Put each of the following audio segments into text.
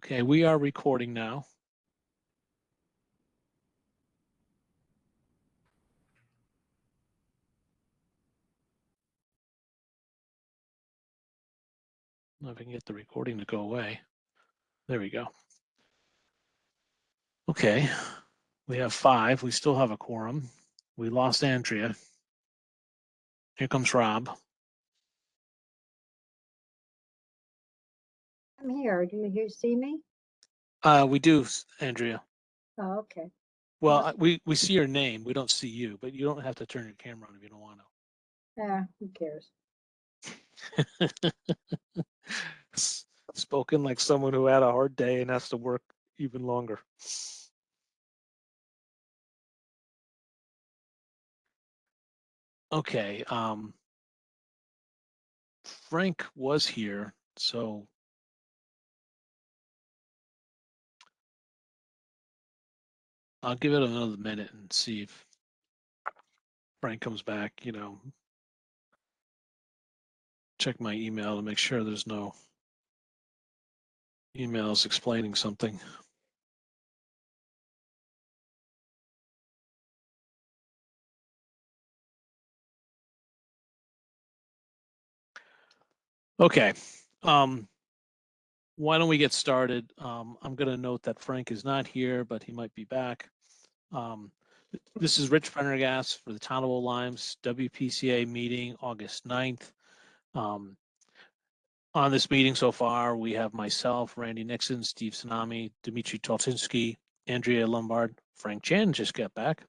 Okay, we are recording now. I don't know if I can get the recording to go away. There we go. Okay, we have 5. We still have a quorum. We lost Andrea. Here comes Rob. I'm here. Do you see me? We do, Andrea. Oh, okay. Well, we see your name. We don't see you, but you don't have to turn your camera on if you don't want Yeah, who cares? to. Spoken like someone who had a hard day and has to work even longer. Okay, Frank was here, so I'll give it another minute and see if Frank comes back, check my email to make sure there's no emails explaining something. Okay. Why don't we get started? I'm going to note that Frank is not here, but he might be back. This is Rich Prendergast for the Town of Old Lime's WPCA meeting, August 9th. On this meeting so far, we have myself, Randy Nixon, Steve Tsunami, Dmitry Toltinsky, Andrea Lombard, Frank Chan just got back,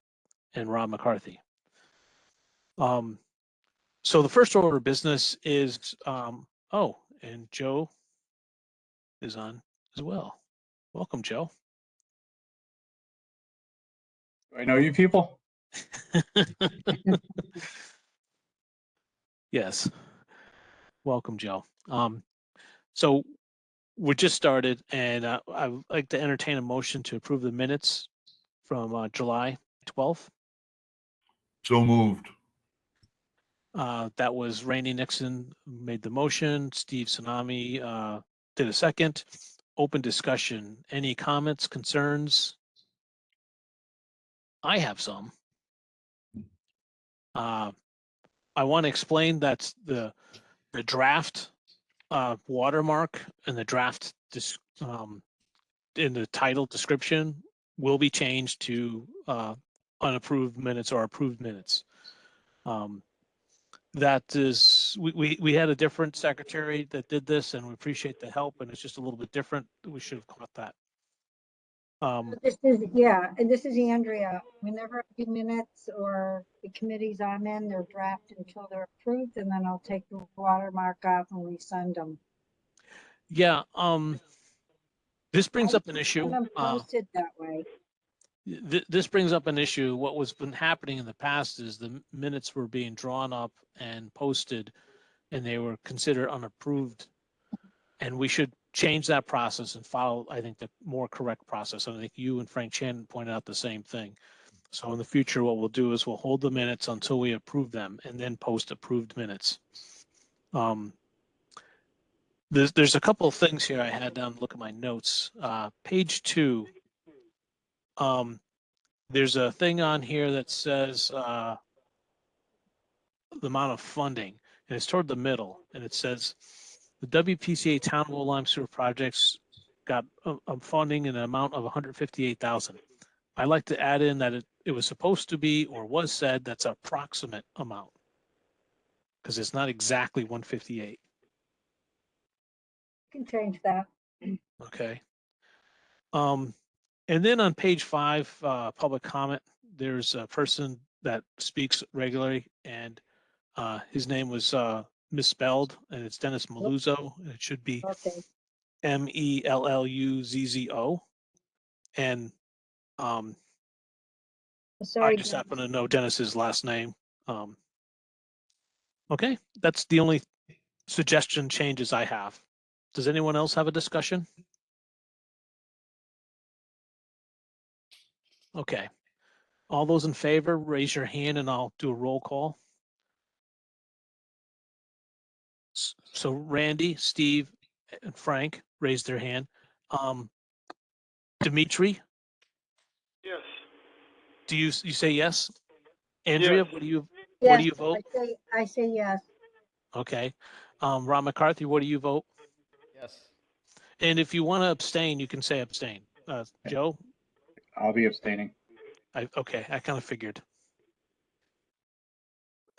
and Rob McCarthy. So the first order of business is, and Joe is on as well. Welcome, Joe. Do I know you people? Yes. Welcome, Joe. So we just started, and I would like to entertain a motion to approve the minutes from July 12th. So moved. That was Randy Nixon made the motion. Steve Tsunami did a second. Open discussion. Any comments, concerns? I have some. I want to explain that the draft watermark and the draft in the title description will be changed to unapproved minutes or approved minutes. That is, we had a different secretary that did this, and we appreciate the help, and it's just a little bit different. We should have caught that. This is Andrea. Whenever I do minutes or the committees I'm in, they're drafted until they're approved, and then I'll take the watermark off and resend them. Yeah. This brings up an issue. Posted that way. This brings up an issue. What was been happening in the past is the minutes were being drawn up and posted, and they were considered unapproved. And we should change that process and follow, I think, the more correct process. And I think you and Frank Chan pointed out the same thing. So in the future, what we'll do is we'll hold the minutes until we approve them and then post approved minutes. There's a couple of things here I had down. Look at my notes. Page 2. There's a thing on here that says the amount of funding, and it's toward the middle, and it says the WPCA Town of Old Lime Sewer Projects got funding in an amount of $158,000. I like to add in that it was supposed to be or was said that's an approximate amount because it's not exactly 158. You can change that. Okay. And then on page 5, public comment, there's a person that speaks regularly, and his name was misspelled, and it's Dennis Melluzzo, and it should be Okay. Melluzzo. And Sorry, I just happen to know Dennis's last name. Okay, that's the only suggestion changes I have. Does anyone else have a discussion? Okay. All those in favor, raise your hand and I'll do a roll call. So Randy, Steve, and Frank raised their hand. Dimitri, Yes. do you say yes? Andrea, Yes. what do you Yes, vote? I say yes. Okay. Ron McCarthy, what do you vote? Yes. And if you want to abstain, you can say abstain. Joe? I'll be abstaining. Okay, I kind of figured.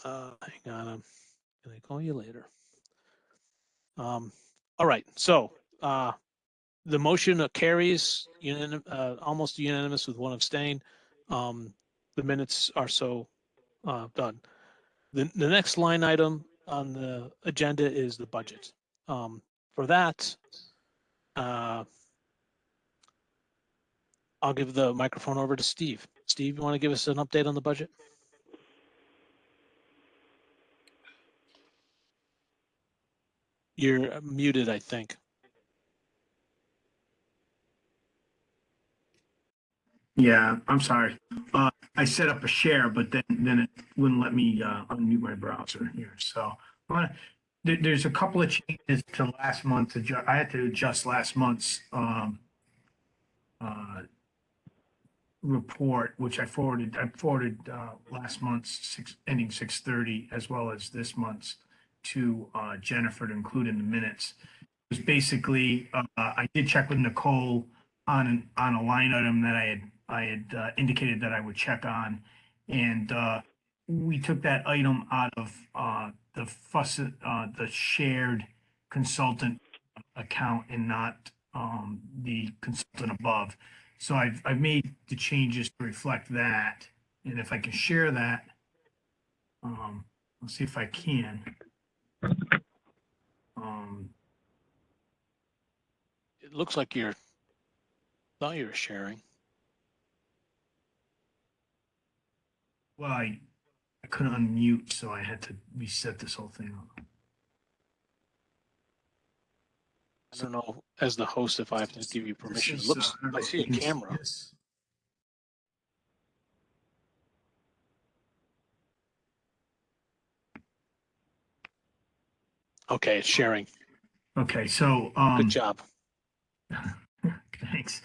Hang on, I'm gonna call you later. All right, so the motion carries almost unanimous with one abstain. The minutes are so done. The next line item on the agenda is the budget. For that, I'll give the microphone over to Steve. Steve, you want to give us an update on the budget? You're muted, I think. Yeah, I'm sorry. I set up a share, but then it wouldn't let me unmute my browser here. So there's a couple of changes to last month. I had to adjust last month's report, which I forwarded. I forwarded last month's ending 6/30 as well as this month's to Jennifer to include in the minutes. It was basically I did check with Nicole on a line item that I had indicated that I would check on, and we took that item out of the shared consultant account and not the consultant above. So I've made the changes to reflect that, and if I can share that, let's see if I can. It looks like thought you were sharing. Well, I couldn't unmute, so I had to reset this whole thing. I don't know, as the host, if I have to give you permission. It looks, I see a camera. Yes. Okay, it's sharing. Okay, so Good job. thanks.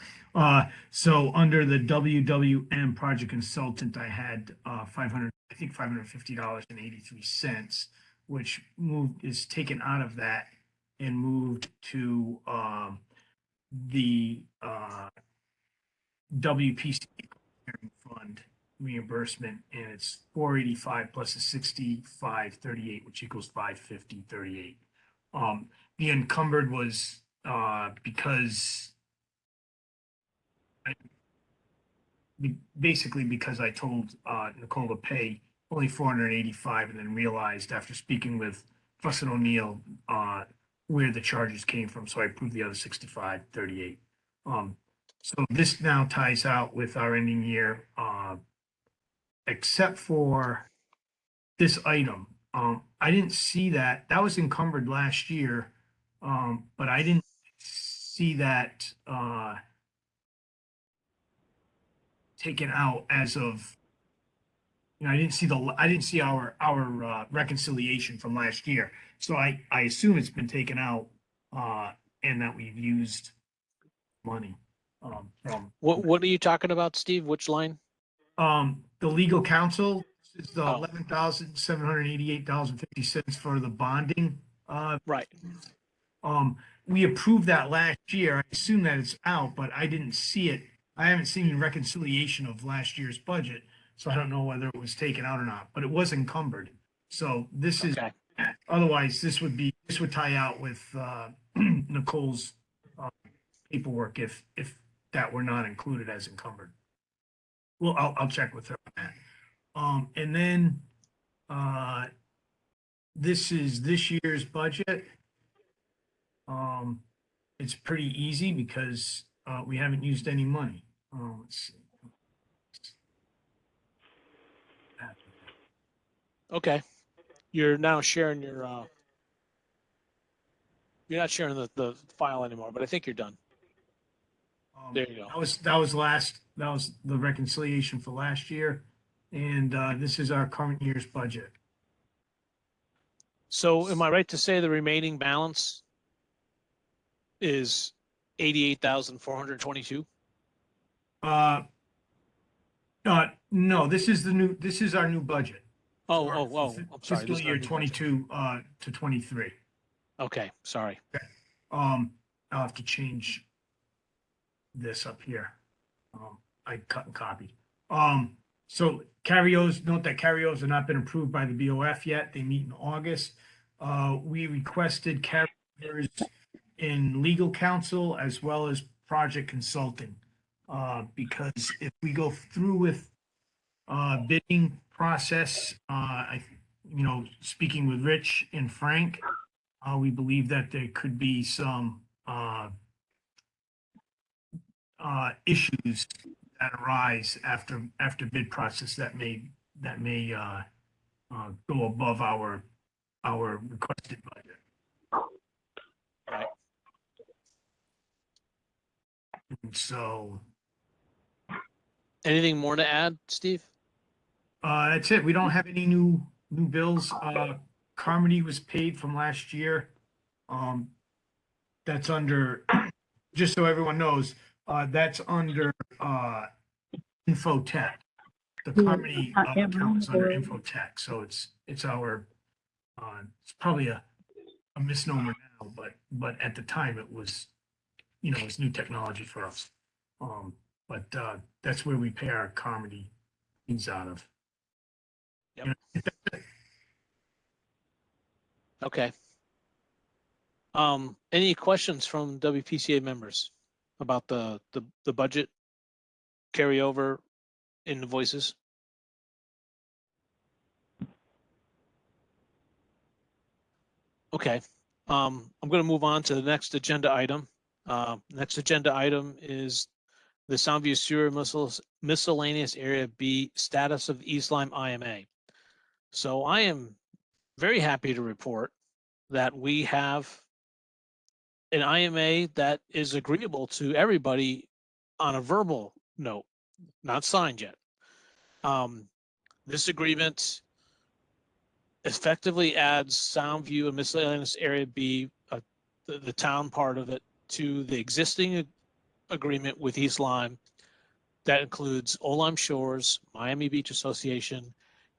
So under the WWM project consultant, I had $550.83, which is taken out of that and moved to the WPCA fund reimbursement, and it's 485 plus a 6538, which equals 550.38. The encumbered was because basically because I told Nicole to pay only 485, and then realized after speaking with Fuss and O'Neill where the charges came from, so I approved the other 6538. So this now ties out with our ending year, except for this item. I didn't see that. That was encumbered last year, but I didn't see that taken out as of, I didn't see our reconciliation from last year. So I assume it's been taken out and that we've used money from What are you talking about, Steve? Which line? the legal counsel. This is the Oh. $11,788.50 for the bonding. Right. We approved that last year. I assume that it's out, but I didn't see it. I haven't seen the reconciliation of last year's budget, so I don't know whether it was taken out or not, but it was encumbered. So this is, Okay. otherwise this would tie out with Nicole's paperwork if that were not included as encumbered. Well, I'll check with her on that. And then this is this year's budget. It's pretty easy because we haven't used any money. Let's see. Okay. You're now sharing your you're not sharing the file anymore, but I think you're done. There you go. That was the reconciliation for last year, and this is our current year's budget. So am I right to say the remaining balance is $88,422. No, this is our new budget. Oh, for oh, oh, I'm sorry. Fiscal this is our year new budget. 22 to 23. Okay, sorry. I'll have to change this up here. I cut and copied. So note that carryovers have not been approved by the BOF yet. They meet in August. We requested carryovers in legal counsel as well as project consulting. Because if we go through with bidding process, speaking with Rich and Frank, we believe that there could be some issues that arise after bid process that may go above our requested budget. Right. And so Anything more to add, Steve? that's it. We don't have any new bills. Carmody was paid from last year. That's under, just so everyone knows, that's under Infotech. The Carmody account is under Infotech, so it's our it's probably a misnomer now, but at the time it was, it's new technology for us. But that's where we pay our Carmody fees out of. Yep. Okay. Any questions from WPCA members about the budget carryover invoices? Okay. I'm going to move on to the next agenda item. Next agenda item is the Soundview Sewer Miscellaneous Area B status of East Lyme IMA. So I am very happy to report that we have an IMA that is agreeable to everybody on a verbal note, not signed yet. This agreement effectively adds Soundview and Miscellaneous Area B, the town part of it, to the existing agreement with East Lyme. That includes Old Lyme Shores, Miami Beach Association,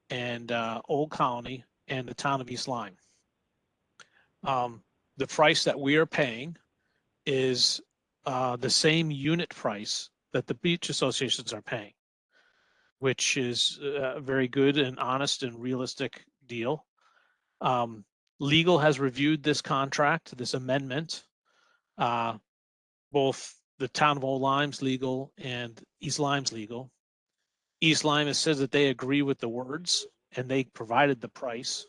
and Old Colony, and the town of East Lyme. The price that we are paying is the same unit price that the beach associations are paying, which is a very good and honest and realistic deal. Legal has reviewed this contract, this amendment. Both the town of Old Lyme's legal and East Lyme's legal. East Lyme has said that they agree with the words and they provided the price.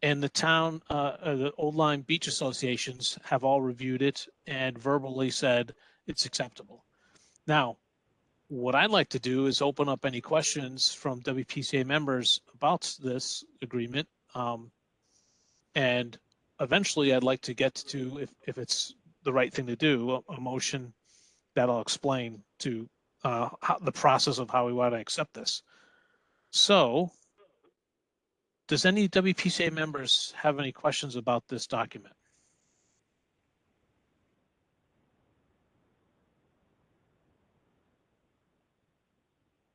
And the town, the Old Lyme Beach Associations have all reviewed it and verbally said it's acceptable. Now, what I'd like to do is open up any questions from WPCA members about this agreement. And eventually I'd like to get to, if it's the right thing to do, a motion that'll explain to how, the process of how we want to accept this. So, does any WPCA members have any questions about this document?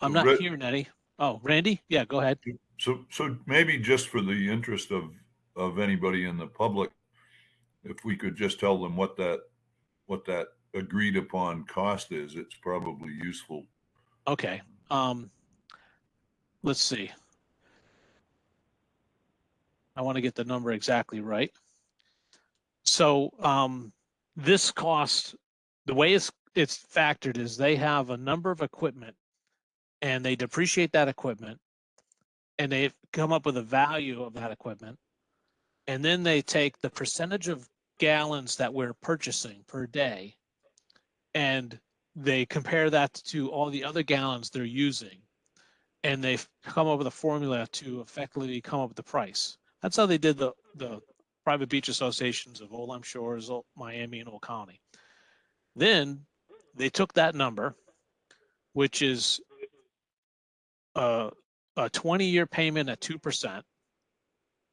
I'm not hearing any. Oh, Randy? Yeah, go ahead. So maybe just for the interest of anybody in the public, if we could just tell them what that agreed upon cost is, it's probably useful. Okay. Let's see. I want to get the number exactly right. So this cost, the way it's factored is they have a number of equipment and they depreciate that equipment and they come up with a value of that equipment. And then they take the percentage of gallons that we're purchasing per day and they compare that to all the other gallons they're using. And they've come up with a formula to effectively come up with the price. That's how they did the private beach associations of Old Lyme Shores, Miami, and Old Colony. Then they took that number, which is a 20-year payment at 2%,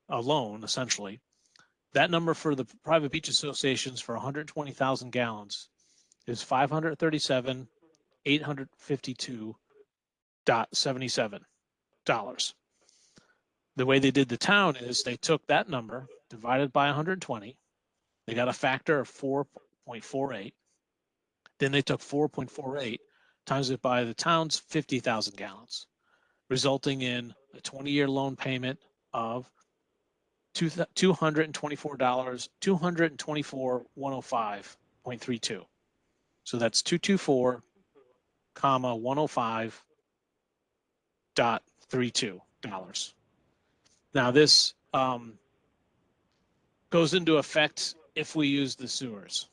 a loan essentially, That number for the private beach associations for 120,000 gallons is $537,852.77. The way they did the town is they took that number, divided by 120. They got a factor of 4.48. Then they took 4.48 times it by the town's 50,000 gallons, resulting in a 20-year loan payment of $224, $224,105.32. So that's 224, comma 105.32 Now this goes into effect if we use the sewers.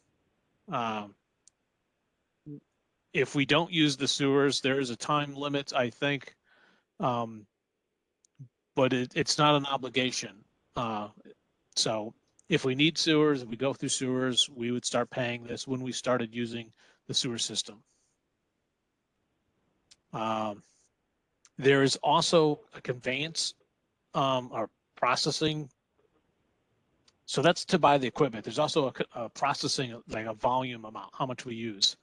If we don't use the sewers, there is a time limit, I think, but it's not an obligation. So if we need sewers, if we go through sewers, we would start paying this when we started using the sewer system. There is also a conveyance or processing. So that's to buy the equipment. There's also a processing, like a volume amount, how much we use.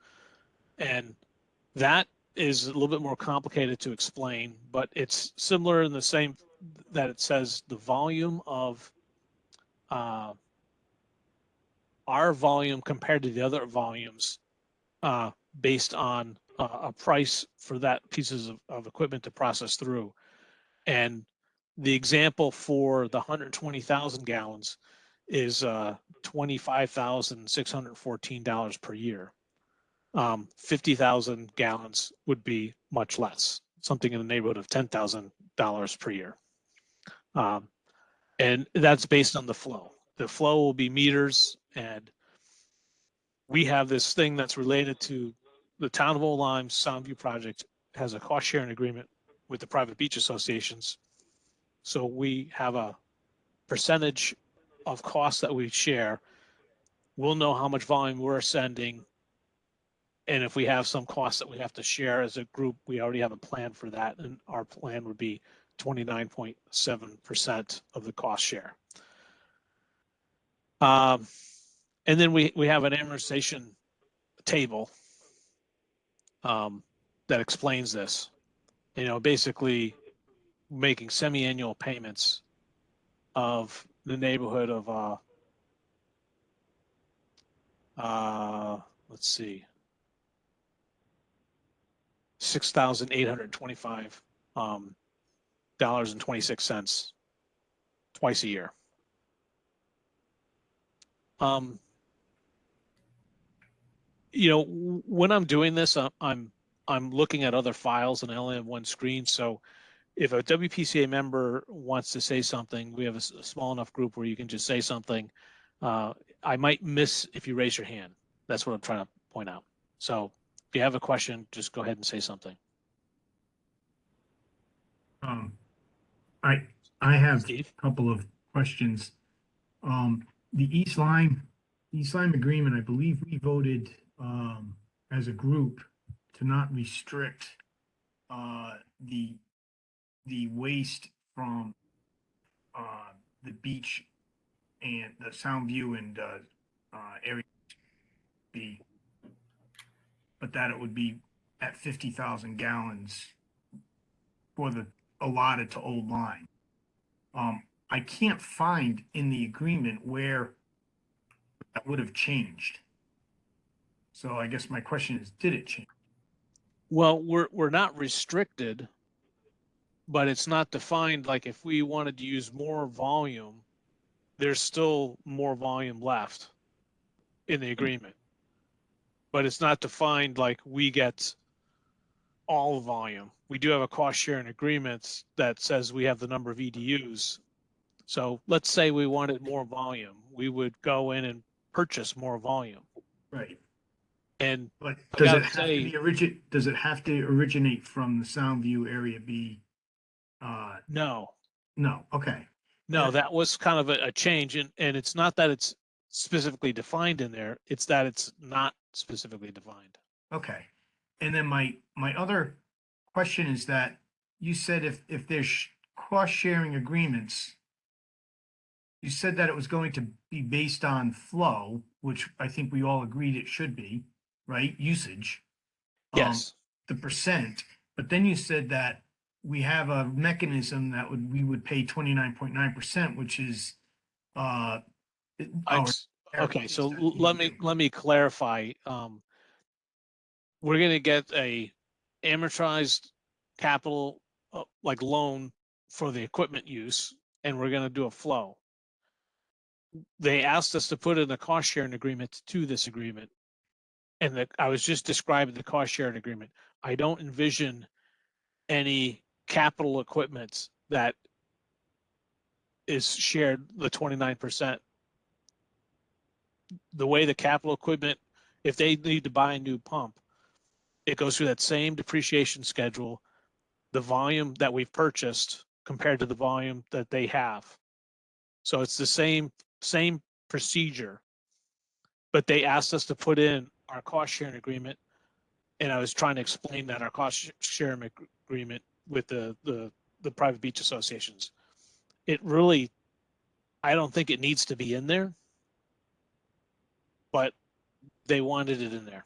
And that is a little bit more complicated to explain, but it's similar in the same that it says the volume of our volume compared to the other volumes based on a price for that pieces of equipment to process through. And the example for the 120,000 gallons is $25,614 per year. 50,000 gallons would be much less, something in the neighborhood of $10,000 per year. And that's based on the flow. The flow will be meters, and we have this thing that's related to the town of Old Lyme's Soundview project has a cost sharing agreement with the private beach associations. So we have a percentage of costs that we share. We'll know how much volume we're sending. And if we have some costs that we have to share as a group, we already have a plan for that. And our plan would be 29.7% of the cost share. And then we have an amortization table that explains this. You know, basically making semi-annual payments of the neighborhood of let's see, $6,825.26 twice a year. You know, when I'm doing this, I'm looking at other files and I only have one screen. So if a WPCA member wants to say something, we have a small enough group where you can just say something. I might miss if you raise your hand. That's what I'm trying to point out. So if you have a question, just go ahead and say something. I have Steve? a couple of questions. The East Lyme agreement, I believe we voted as a group to not restrict the waste from the beach and the Soundview and area B, but that it would be at 50,000 gallons for the allotted to Old Lyme. I can't find in the agreement where that would have changed. So I guess my question is, did it change? Well, we're not restricted, but it's not defined. Like if we wanted to use more volume, there's still more volume left in the agreement. But it's not defined like we get all volume. We do have a cost sharing agreement that says we have the number of EDUs. So let's say we wanted more volume, we would go in and purchase more volume. Right. And But I does gotta it have to be does it have to originate from the Soundview area B? no, No. Okay. no, Yeah. that was kind of a change. And it's not that it's specifically defined in there, it's that it's not specifically defined. Okay. And then my other question is that you said if there's cost sharing agreements, you said that it was going to be based on flow, which I think we all agreed it should be, right? Usage. Yes, The percent, but then you said that we have a mechanism that we would pay 29.9%, which is, our. okay, so let me clarify. We're gonna get a amortized capital, like loan for the equipment use, and we're gonna do a flow. They asked us to put in a cost sharing agreement to this agreement. And that I was just describing the cost sharing agreement. I don't envision any capital equipment that is shared the 29%. The way the capital equipment, if they need to buy a new pump, it goes through that same depreciation schedule, the volume that we've purchased compared to the volume that they have. So it's the same procedure. But they asked us to put in our cost sharing agreement. And I was trying to explain that our cost sharing agreement with the private beach associations. It really, I don't think it needs to be in there, but they wanted it in there.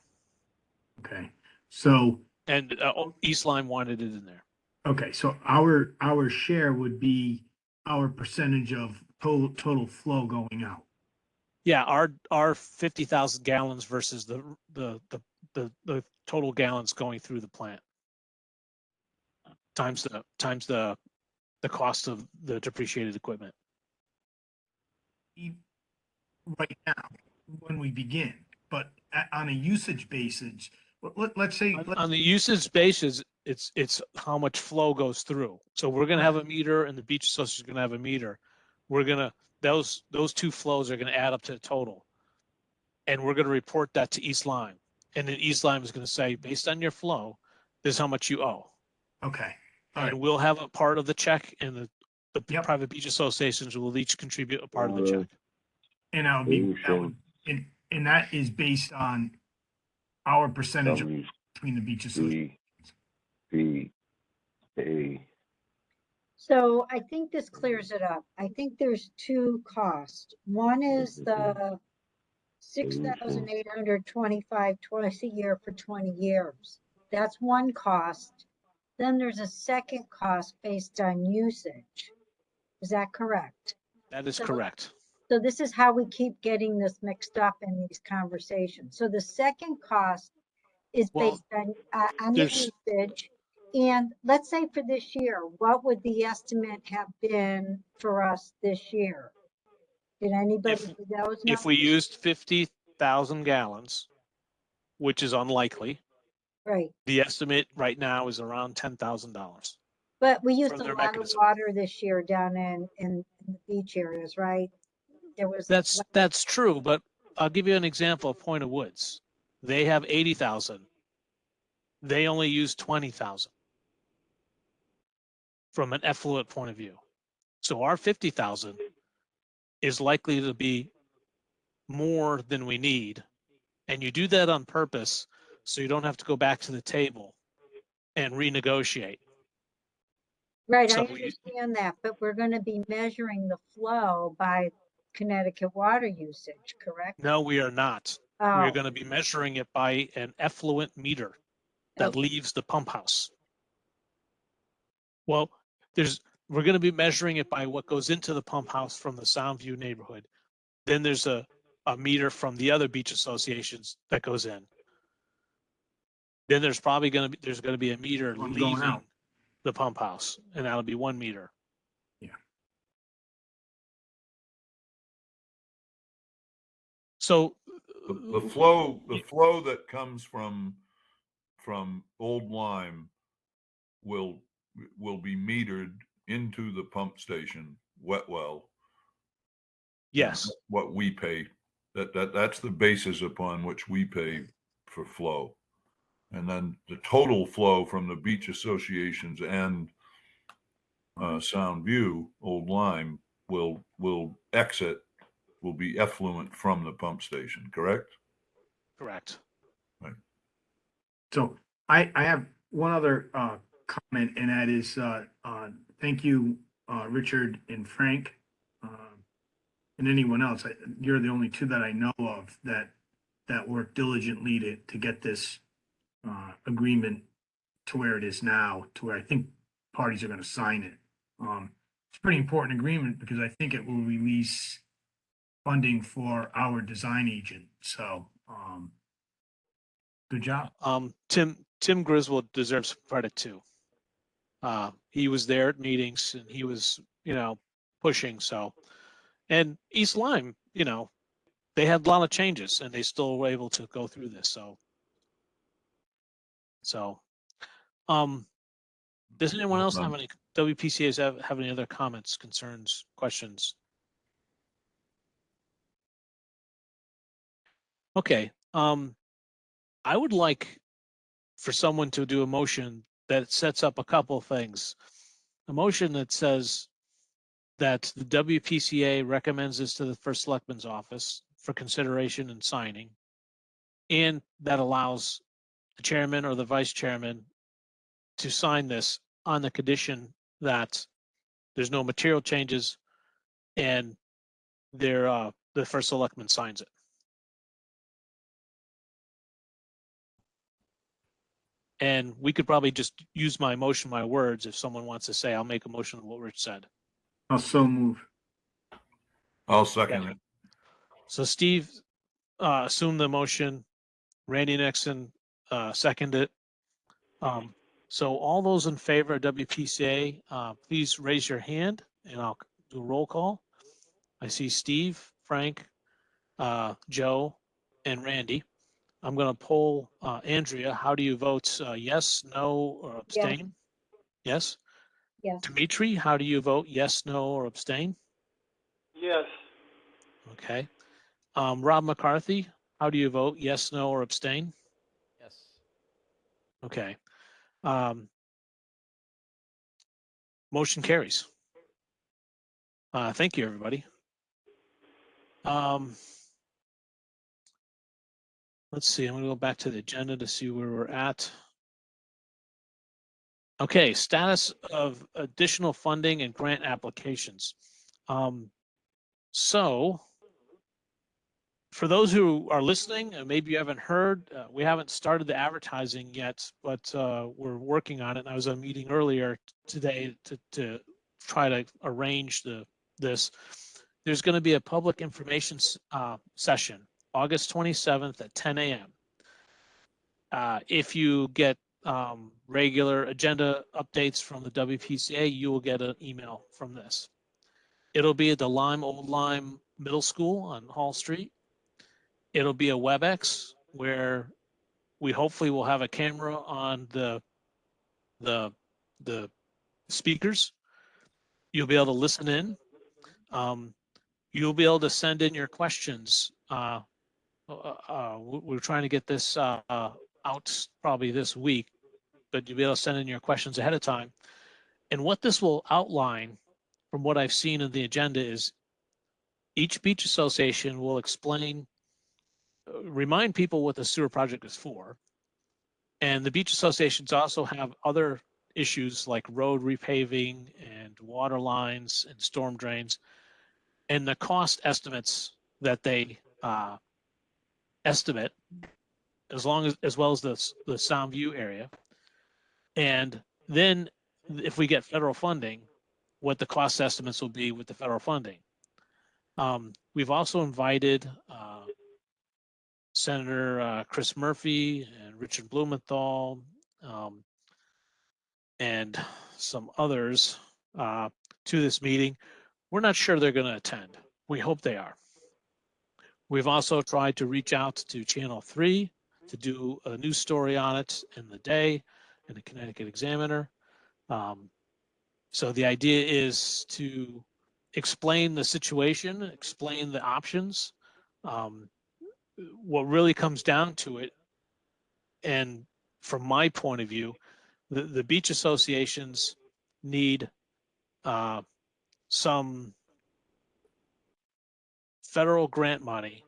Okay, so, And East Lyme wanted it in there. okay, so our share would be our percentage of total flow going out. Yeah, our 50,000 gallons versus the total gallons going through the plant times the cost of the depreciated equipment. Right now, when we begin, but on a usage basis, let's say. On the usage basis, it's how much flow goes through. So we're gonna have a meter, and the beach association is gonna have a meter. We're gonna those two flows are gonna add up to the total, and we're gonna report that to East Lyme, and then East Lyme is gonna say, based on your flow, this is how much you owe. Okay, all And right, we'll have a part of the check, and the Yep. private beach associations will each contribute a part of the check. and and that is based on our percentage between the beach associations. So I think this clears it up. I think there's two costs. One is the 6,825 twice a year for 20 years. That's one cost. Then there's a second cost based on usage. Is that correct? That is So- correct. So this is how we keep getting this mixed up in these conversations. So the second cost is Well, based on the there's- usage. And let's say for this year, what would the estimate have been for us this year? Did anybody do those If we numbers? used 50,000 gallons, which is unlikely, Right, the estimate right now is around $10,000. but we used From a their lot mechanism. of water this year down in the beach areas, right? There was. That's true, but I'll give you an example of Point of Woods. They have 80,000. They only use 20,000 from an effluent point of view. So our 50,000 is likely to be more than we need. And you do that on purpose so you don't have to go back to the table and renegotiate. Right, So I understand that, but we're gonna be measuring the flow by Connecticut water usage, correct? No, we are not. We're Oh, going to be measuring it by an effluent meter that Okay. leaves the pump house. Well, we're going to be measuring it by what goes into the pump house from the Soundview neighborhood. Then there's a meter from the other beach associations that goes in. Then there's probably going to be a meter Going leaving out. the pump house, and that'll be 1 meter. Yeah. So The flow that comes from Old Lyme will be metered into the pump station, wet well. yes, What we pay, that's the basis upon which we pay for flow. And then the total flow from the beach associations and Soundview, Old Lyme will be effluent from the pump station, correct? correct. So I have one other comment, and that is thank you, Richard and Frank, and anyone else. You're the only two that I know of that worked diligently to get this agreement to where it is now, to where I think parties are going to sign it. It's a pretty important agreement because I think it will release funding for our design agent. So, good job. Tim Griswold deserves credit too. He was there at meetings and he was, pushing. So, and East Lyme, they had a lot of changes and they still were able to go through this. So, does anyone else have any WPCAs have any other comments, concerns, questions? Okay. I would like for someone to do a motion that sets up a couple of things. A motion that says that the WPCA recommends this to the first selectman's office for consideration and signing, and that allows the chairman or the vice chairman to sign this on the condition that there's no material changes and the first selectman signs it. And we could probably just use my motion, my words, if someone wants to say, I'll make a motion of what Rich said. I'll so move. I'll second it. So Steve assumed the motion, Randy Nixon seconded it. So all those in favor of WPCA, please raise your hand and I'll do a roll call. I see Steve, Frank, Joe, and Randy. I'm going to poll Andrea. How do you vote? Yes, no, or abstain? Yes. Yes. Dimitri, how do you vote? Yes, no, or abstain? Yes. Okay. Rob McCarthy, how do you vote? Yes, no, or abstain? Yes. Okay. Motion carries. Thank you, everybody. Let's see, I'm gonna go back to the agenda to see where we're at. Okay, status of additional funding and grant applications. So for those who are listening, and maybe you haven't heard, we haven't started the advertising yet, but we're working on it. And I was at a meeting earlier today to try to arrange this. There's going to be a public information session, August 27th at 10 a.m. If you get regular agenda updates from the WPCA, you will get an email from this. It'll be at the Old Lyme Middle School on Hall Street. It'll be a WebEx where we hopefully will have a camera on the speakers. You'll be able to listen in. You'll be able to send in your questions. We're trying to get this out probably this week, but you'll be able to send in your questions ahead of time. And what this will outline, from what I've seen in the agenda, is each beach association will explain, remind people what the sewer project is for. And the beach associations also have other issues like road repaving and water lines and storm drains, and the cost estimates that they estimate, as well as the Sound View area. And then if we get federal funding, what the cost estimates will be with the federal funding. We've also invited Senator Chris Murphy and Richard Blumenthal and some others to this meeting. We're not sure they're going to attend. We hope they are. We've also tried to reach out to Channel 3 to do a news story on it in the day in the Connecticut Examiner. So the idea is to explain the situation, explain the options. What really comes down to it, and from my point of view, the beach associations need some federal grant money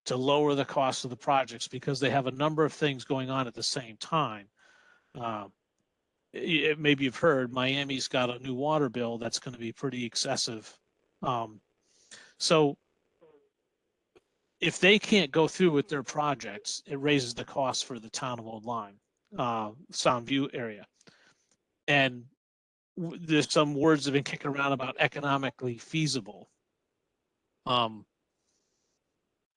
to lower the cost of the projects because they have a number of things going on at the same time. Maybe you've heard Miami's got a new water bill that's going to be pretty excessive. So if they can't go through with their projects, it raises the cost for the town of Old Lyme, Soundview area. And there's some words have been kicking around about economically feasible.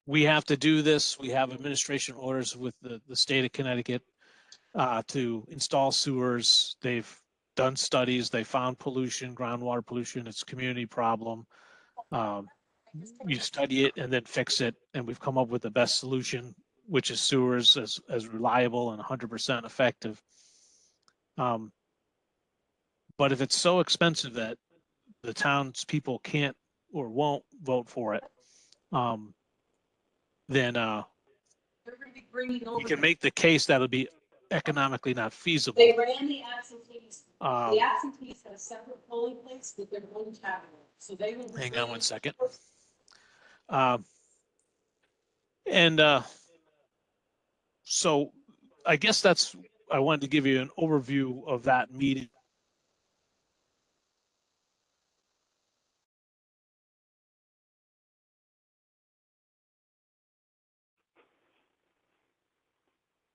We have to do this. We have administration orders with the state of Connecticut to install sewers. They've done studies. They found pollution, groundwater pollution. It's a community problem. You study it and then fix it. And we've come up with the best solution, which is sewers as reliable and 100% effective. But if it's so expensive that the townspeople can't or won't vote for it, then you can make the case that it'll be economically not feasible. They ran the absentees. Um, The absentees have separate polling places with their own tablet. So they will. Hang on one second. So I guess I wanted to give you an overview of that meeting.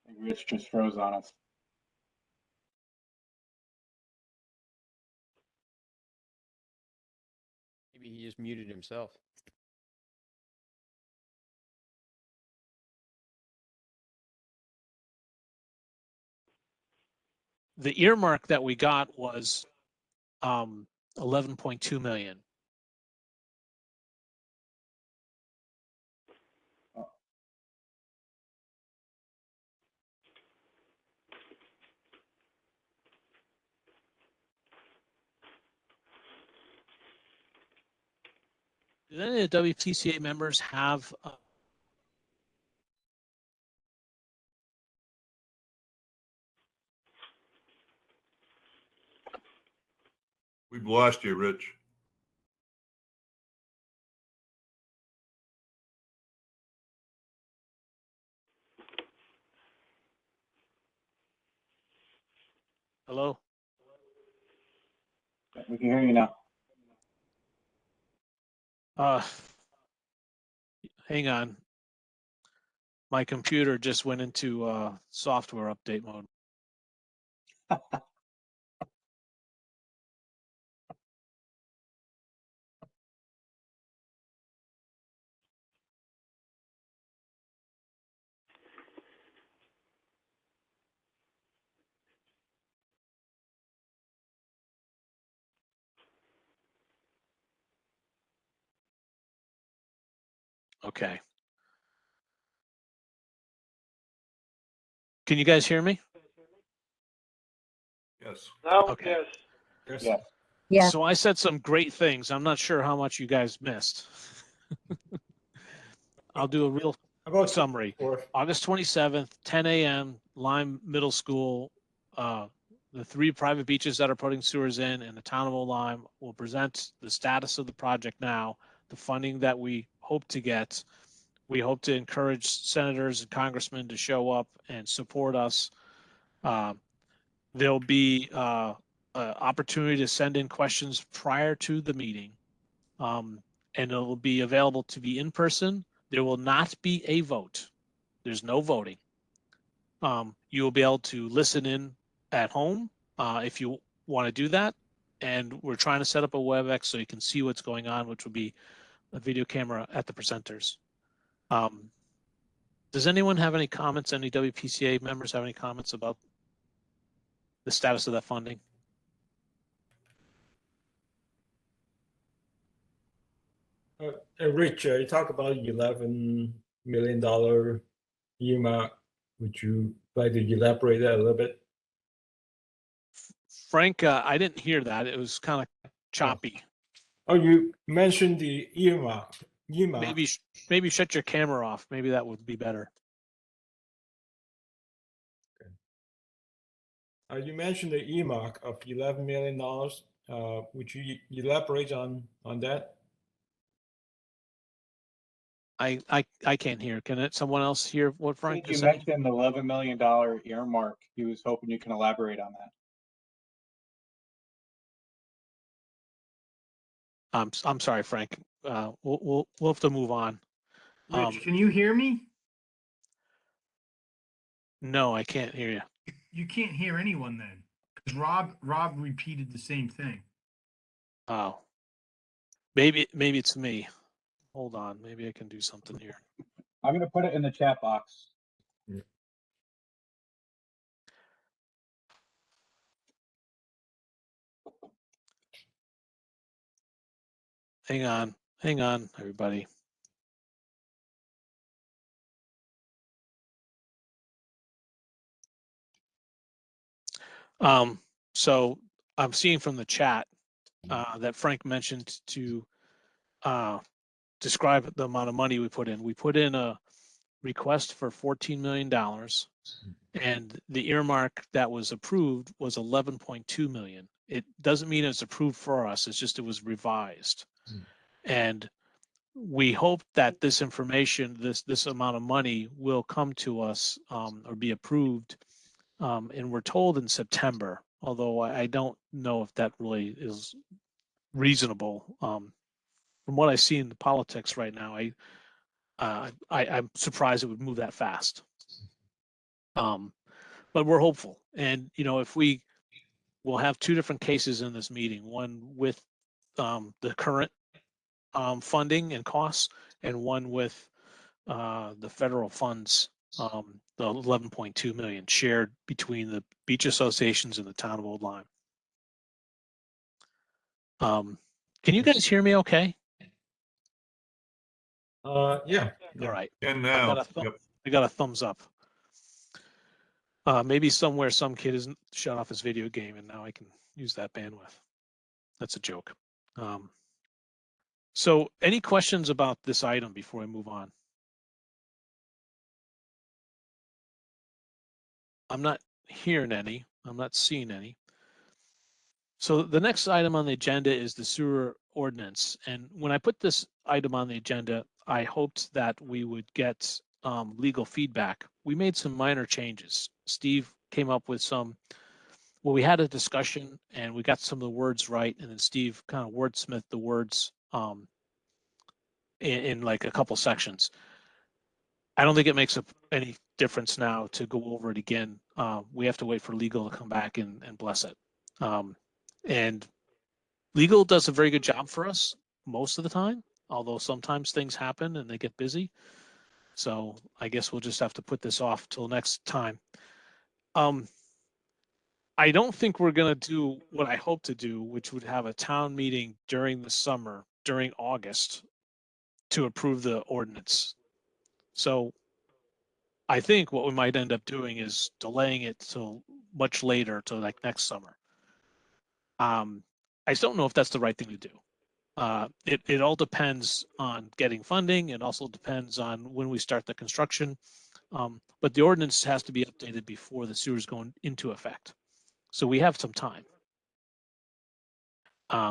I think Rich just froze on us. Maybe he just muted himself. The earmark that we got was 11.2 million. Do any of the WPCA members have We've lost you, Rich. hello? We can hear you now. Hang on. My computer just went into software update mode. Okay. Can you guys hear me? Yes. Now, Okay. yes. Yeah. Yeah. So I said some great things. I'm not sure how much you guys missed. I'll do a real summary. August 27th, 10 a.m., Lyme Middle School. The 3 private beaches that are putting sewers in the town of Old Lyme will present the status of the project now, the funding that we hope to get. We hope to encourage senators and congressmen to show up and support us. There'll be an opportunity to send in questions prior to the meeting, and it'll be available to be in person. There will not be a vote. There's no voting. You will be able to listen in at home if you want to do that. And we're trying to set up a WebEx so you can see what's going on, which will be a video camera at the presenters. Does anyone have any comments? Any WPCA members have any comments about the status of that funding? Rich, you talk about $11 million earmark. Would you like to elaborate that a little bit? Frank, I didn't hear that. It was kind of choppy. Oh, you mentioned the earmark. Maybe shut your camera off. Maybe that would be better. You mentioned the earmark of $11 million. Would you elaborate on that? I can't hear. Can someone else hear what I Frank think you is saying? mentioned the $11 million earmark. He was hoping you can elaborate on that. I'm sorry, Frank. We'll have to move on. Rich, can you hear me? No, I can't hear you. You can't hear anyone then, because Rob repeated the same thing. Oh, maybe it's me. Hold on, maybe I can do something here. I'm gonna put it in the chat box. Hang on, everybody. So I'm seeing from the chat that Frank mentioned to describe the amount of money we put in. We put in a request for $14 million, and the earmark that was approved was 11.2 million. It doesn't mean it's approved for us. It's just it was revised, and we hope that this information, this amount of money, will come to us or be approved. And we're told in September, although I don't know if that really is reasonable. From what I see in the politics right now, I'm surprised it would move that fast. But we're hopeful, and if we'll have two different cases in this meeting, one with the current funding and costs, and one with the federal funds, the 11.2 million shared between the beach associations and the town of Old Lyme. Can you guys hear me okay? Yeah. All right. And I now, got a thumbs up. Maybe somewhere some kid isn't shut off his video game and now I can use that bandwidth. That's a joke. So any questions about this item before I move on? I'm not hearing any. I'm not seeing any. So the next item on the agenda is the sewer ordinance. And when I put this item on the agenda, I hoped that we would get legal feedback. We made some minor changes. Steve came up with well, we had a discussion and we got some of the words right. And then Steve kind of wordsmithed the words in like a couple sections. I don't think it makes any difference now to go over it again. We have to wait for legal to come back and bless it. And legal does a very good job for us most of the time, although sometimes things happen and they get busy. So I guess we'll just have to put this off till next time. I don't think we're going to do what I hope to do, which would have a town meeting during the summer, during August, to approve the ordinance. So I think what we might end up doing is delaying it till much later, till like next summer. I just don't know if that's the right thing to do. It all depends on getting funding. It also depends on when we start the construction. But the ordinance has to be updated before the sewers go into effect. So we have some time.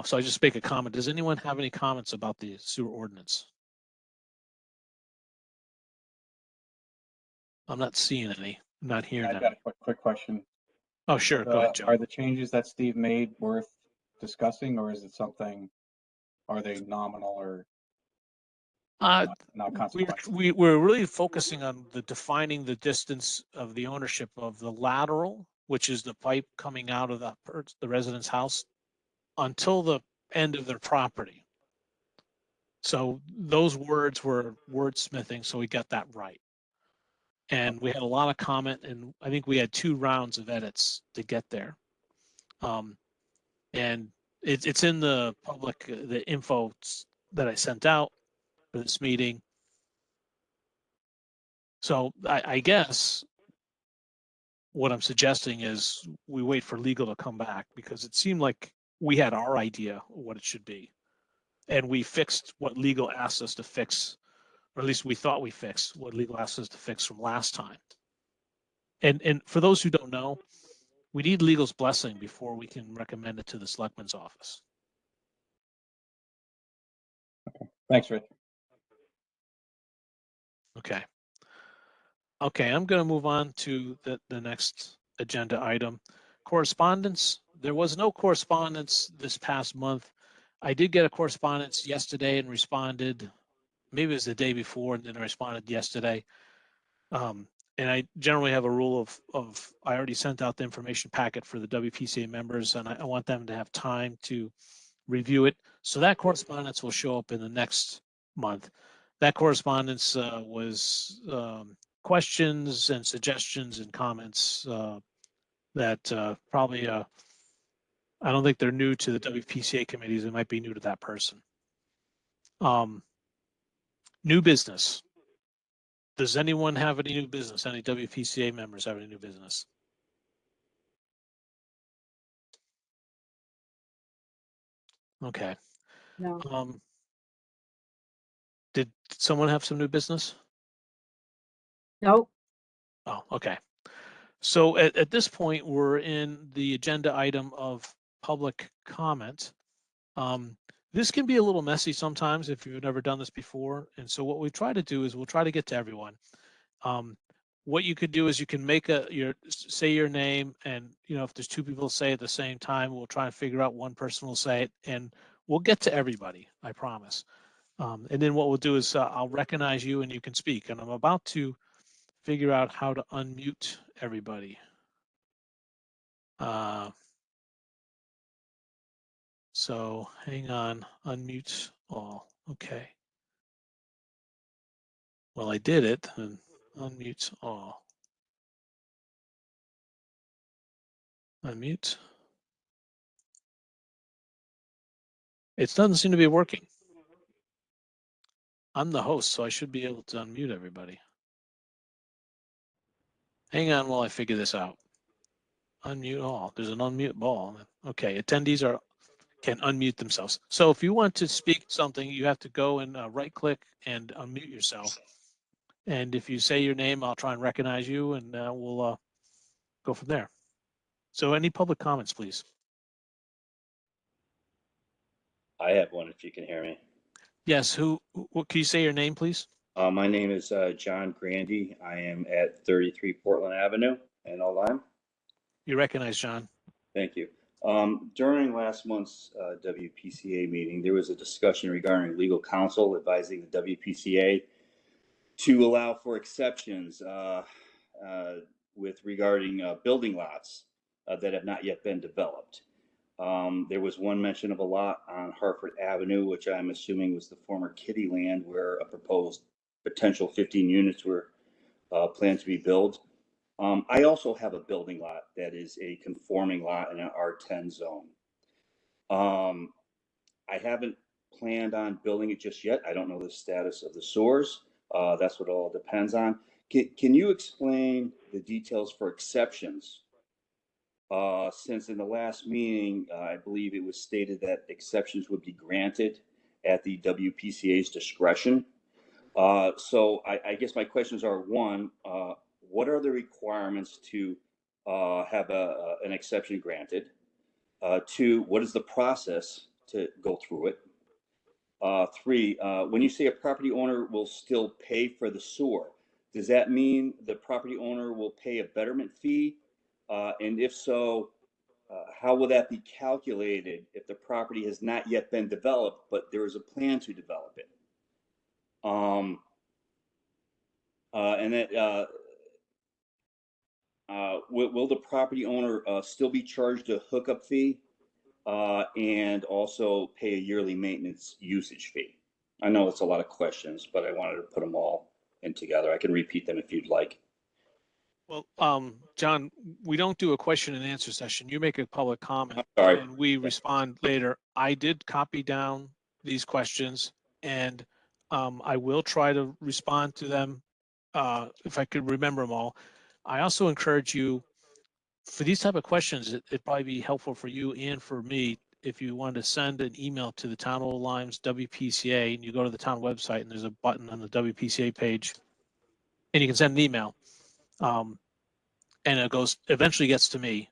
So I just make a comment. Does anyone have any comments about the sewer ordinance? I'm not seeing any. I'm not hearing I've any. got a quick question. Oh, sure. Go ahead, Joe. Are the changes that Steve made worth discussing, or is it something, are they nominal or not consequential? We're really focusing on defining the distance of the ownership of the lateral, which is the pipe coming out of the resident's house, until the end of their property. So those words were wordsmithing, so we got that right. And we had a lot of comment, and I think we had 2 rounds of edits to get there. And it's in the public, the info that I sent out for this meeting. So I guess what I'm suggesting is we wait for legal to come back, because it seemed like we had our idea of what it should be. And we fixed what legal asked us to fix, or at least we thought we fixed what legal asked us to fix from last time. And for those who don't know, we need legal's blessing before we can recommend it to the selectman's office. Thanks, Rich. Okay. Okay, I'm going to move on to the next agenda item. Correspondence. There was no correspondence this past month. I did get a correspondence yesterday and responded, maybe it was the day before, and then I responded yesterday. And I generally have a rule of I already sent out the information packet for the WPCA members, and I want them to have time to review it. So that correspondence will show up in the next month. That correspondence was questions and suggestions and comments that probably I don't think they're new to the WPCA committees. It might be new to that person. New business. Does anyone have any new business? Any WPCA members have any new business? Okay. No, Did someone have some new business? nope, Oh, okay. So at this point, we're in the agenda item of public comment. This can be a little messy sometimes if you've never done this before. And so what we try to do is we'll try to get to everyone. What you could do is you can make say your name, and if there's two people say at the same time, we'll try and figure out one person will say it, and we'll get to everybody, I promise. And then what we'll do is I'll recognize you and you can speak. And I'm about to figure out how to unmute everybody. So hang on, unmute all. Okay. Well, I did it, and unmute all. Unmute. It doesn't seem to be working. I'm the host, so I should be able to unmute everybody. Hang on while I figure this out. Unmute all. There's an unmute ball. Okay, attendees can unmute themselves. So if you want to speak something, you have to go and right click and unmute yourself. And if you say your name, I'll try and recognize you, and we'll go from there. So any public comments, please? I have one if you can hear me. Yes, what can you say your name, please? My name is John Grandy. I am at 33 Portland Avenue in Oline. You recognize John. Thank you. During last month's WPCA meeting, there was a discussion regarding legal counsel advising the WPCA to allow for exceptions with regarding building lots that have not yet been developed. There was one mention of a lot on Hartford Avenue, which I'm assuming was the former Kitty Land, where a proposed potential 15 units were planned to be built. I also have a building lot that is a conforming lot in an R10 zone. I haven't planned on building it just yet. I don't know the status of the sewers. That's what it all depends on. Can you explain the details for exceptions? Since in the last meeting, I believe it was stated that exceptions would be granted at the WPCA's discretion. So I guess my questions are, one, what are the requirements to have an exception granted? Two, what is the process to go through it? Three, when you say a property owner will still pay for the sewer, does that mean the property owner will pay a betterment fee? And if so, how will that be calculated if the property has not yet been developed, but there is a plan to develop it? And that will the property owner still be charged a hookup fee and also pay a yearly maintenance usage fee? I know it's a lot of questions, but I wanted to put them all in together. I can repeat them if you'd like. Well, John, we don't do a question and answer session. You make a public comment Sorry. and we respond later. I did copy down these questions, and I will try to respond to them if I could remember them all. I also encourage you, for these type of questions, it'd probably be helpful for you and for me if you want to send an email to the Town of Lyme's WPCA, and you go to the town website and there's a button on the WPCA page, and you can send an email. And it eventually gets to me,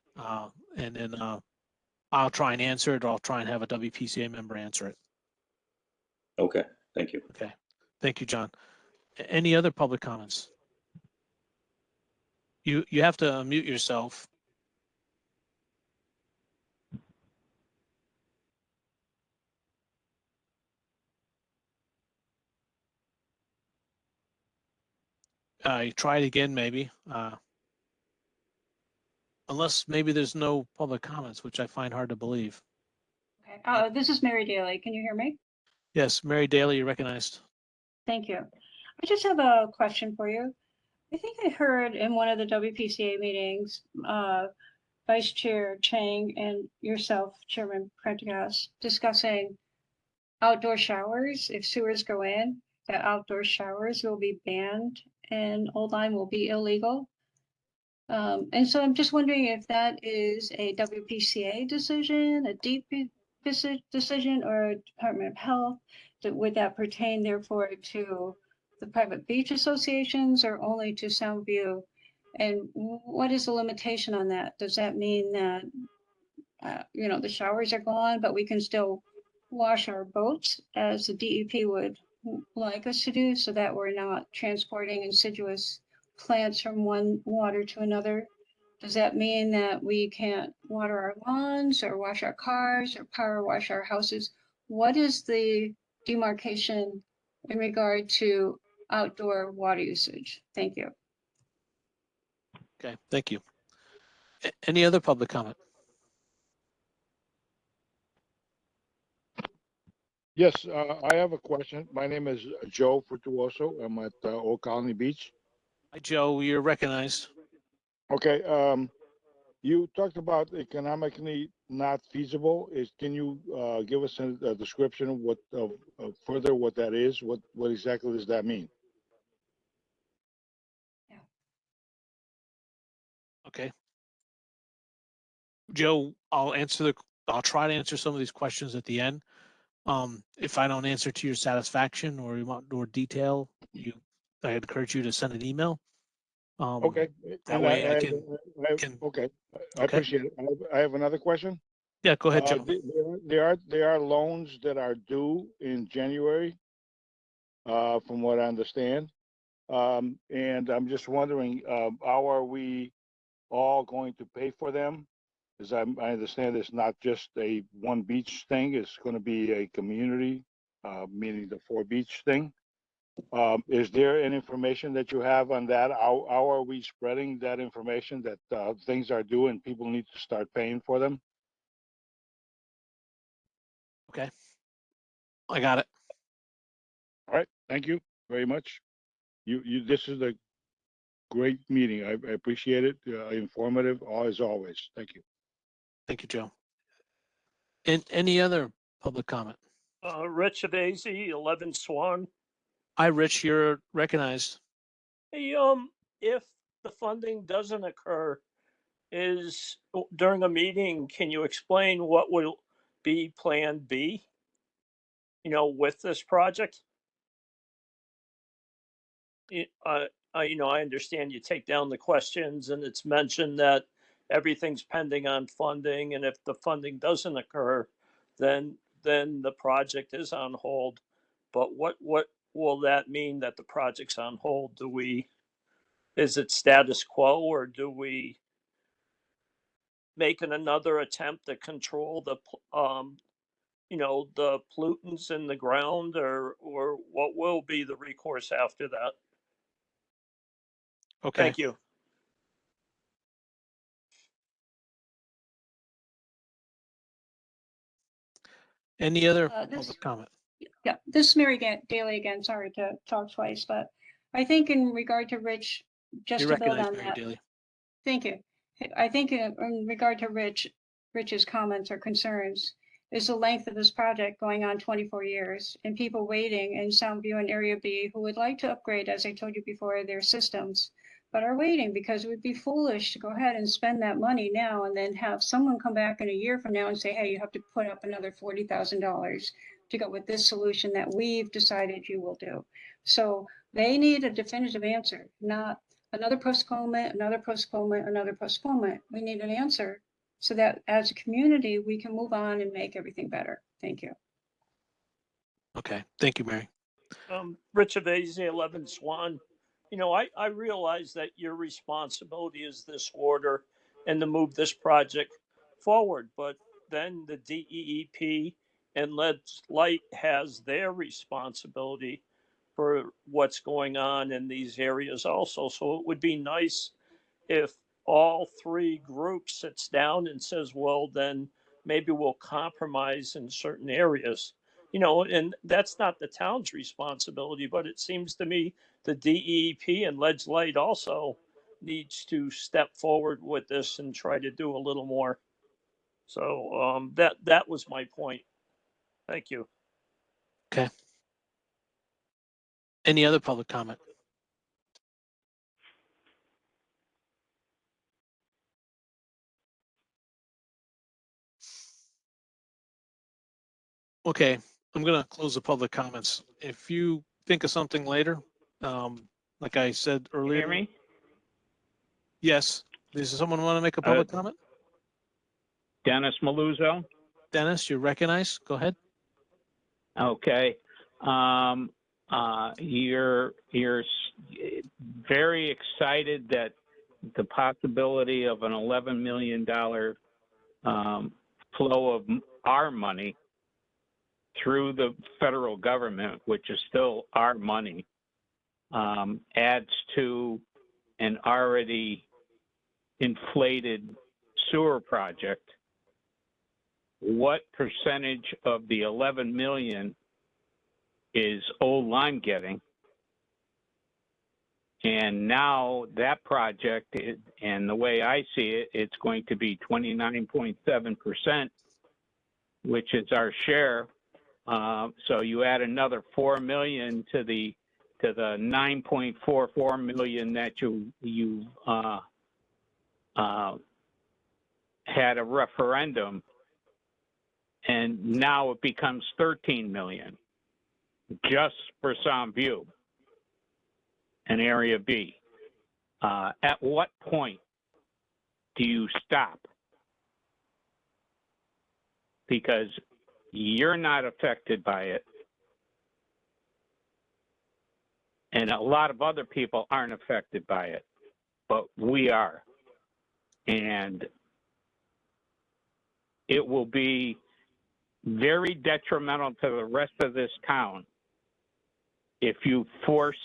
and then I'll try and answer it, or I'll try and have a WPCA member answer it. Okay, thank you. Okay, thank you, John. Any other public comments? You have to unmute yourself. try it again, maybe. Unless maybe there's no public comments, which I find hard to believe. Okay. This is Mary Daly. Can you hear me? Yes, Mary Daly, you're recognized. Thank you. I just have a question for you. I think I heard in one of the WPCA meetings, Vice Chair Chang and yourself, Chairman Prendergast, discussing outdoor showers. If sewers go in, that outdoor showers will be banned and Old Line will be illegal. And so I'm just wondering if that is a WPCA decision, a DP decision, or a Department of Health. Would that pertain therefore to the private beach associations or only to Soundview? And what is the limitation on that? Does that mean that, you know, the showers are gone, but we can still wash our boats as the DEP would like us to do, so that we're not transporting insidious plants from one water to another? Does that mean that we can't water our lawns or wash our cars or power wash our houses? What is the demarcation in regard to outdoor water usage? Thank you. Okay, thank you. Any other public comment? Yes, I have a question. My name is Joe Frutuoso. I'm at Old Colony Beach. Hi, Joe, you're recognized. Okay, you talked about economically not feasible. Can you give us a description of what further what that is? What exactly does that mean? Okay. Joe, I'll try to answer some of these questions at the end. If I don't answer to your satisfaction or you want more detail, I encourage you to send an email. Okay. That and way I can. Okay, I Okay. appreciate it. I have another question. Yeah, go ahead, Joe. There are loans that are due in January, from what I understand. And I'm just wondering, how are we all going to pay for them? Because I understand it's not just a one beach thing, it's going to be a community, meaning the 4 beach thing. Is there any information that you have on that? How are we spreading that information that things are due and people need to start paying for them? Okay. I got it. All right, thank you very much. This is a great meeting. I appreciate it. Informative as always. Thank you. Thank you, Joe. And any other public comment? Rich Avasi, 11 Swan. Hi, Rich, you're recognized. Hey, if the funding doesn't occur, during a meeting, can you explain what will be Plan B? You know, with this project? I understand you take down the questions and it's mentioned that everything's pending on funding, and if the funding doesn't occur, then the project is on hold. But what will that mean that the project's on hold? Is it status quo, or do we make another attempt to control the the pollutants in the ground, or what will be the recourse after that? Okay. Thank you. Any other This- public comment? Yeah, this is Mary Daly again. Sorry to talk twice, but I think in regard to Rich, just You're to build recognized, on Mary that. Daly. Thank you. I think in regard to Rich's comments or concerns is the length of this project going on 24 years and people waiting in Soundview and Area B who would like to upgrade, as I told you before, their systems, but are waiting because it would be foolish to go ahead and spend that money now and then have someone come back in a year from now and say, hey, you have to put up another $40,000 to go with this solution that we've decided you will do. So they need a definitive answer, not another postponement, another postponement, another postponement. We need an answer so that as a community, we can move on and make everything better. Thank you. Okay, thank you, Mary. Rich Avasi, 11 Swan. I realize that your responsibility is this order and to move this project forward, but then the DEEP and Lead Light has their responsibility for what's going on in these areas also. So it would be nice if all three groups sits down and says, well, then maybe we'll compromise in certain areas, you know, and that's not the town's responsibility, but it seems to me the DEP and Ledge Light also needs to step forward with this and try to do a little more. So that was my point. Thank you. Okay. Any other public comment? Okay, I'm gonna close the public comments. If you think of something later, like I said earlier. Hear me? Yes. Does someone want to make a public comment? Dennis Maluzzo. Dennis, you're recognized. Go ahead. Okay. You're very excited that the possibility of an $11 million flow of our money through the federal government, which is still our money, adds to an already inflated sewer project. What percentage of the 11 million is Old Lyme getting? And now that project, and the way I see it, it's going to be 29.7%, which is our share. So you add another 4 million to the 9.44 million that you had a referendum, and now it becomes 13 million just for Soundview and Area B. At what point do you stop? Because you're not affected by it, and a lot of other people aren't affected by it, but we are. And it will be very detrimental to the rest of this town if you force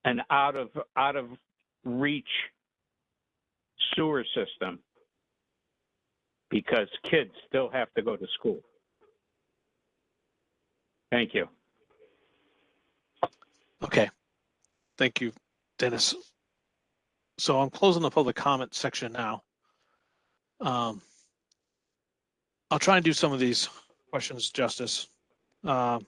an out of reach sewer system, because kids still have to go to school. Thank you. Okay. Thank you, Dennis. So I'm closing the public comment section now. I'll try and do some of these questions justice. You're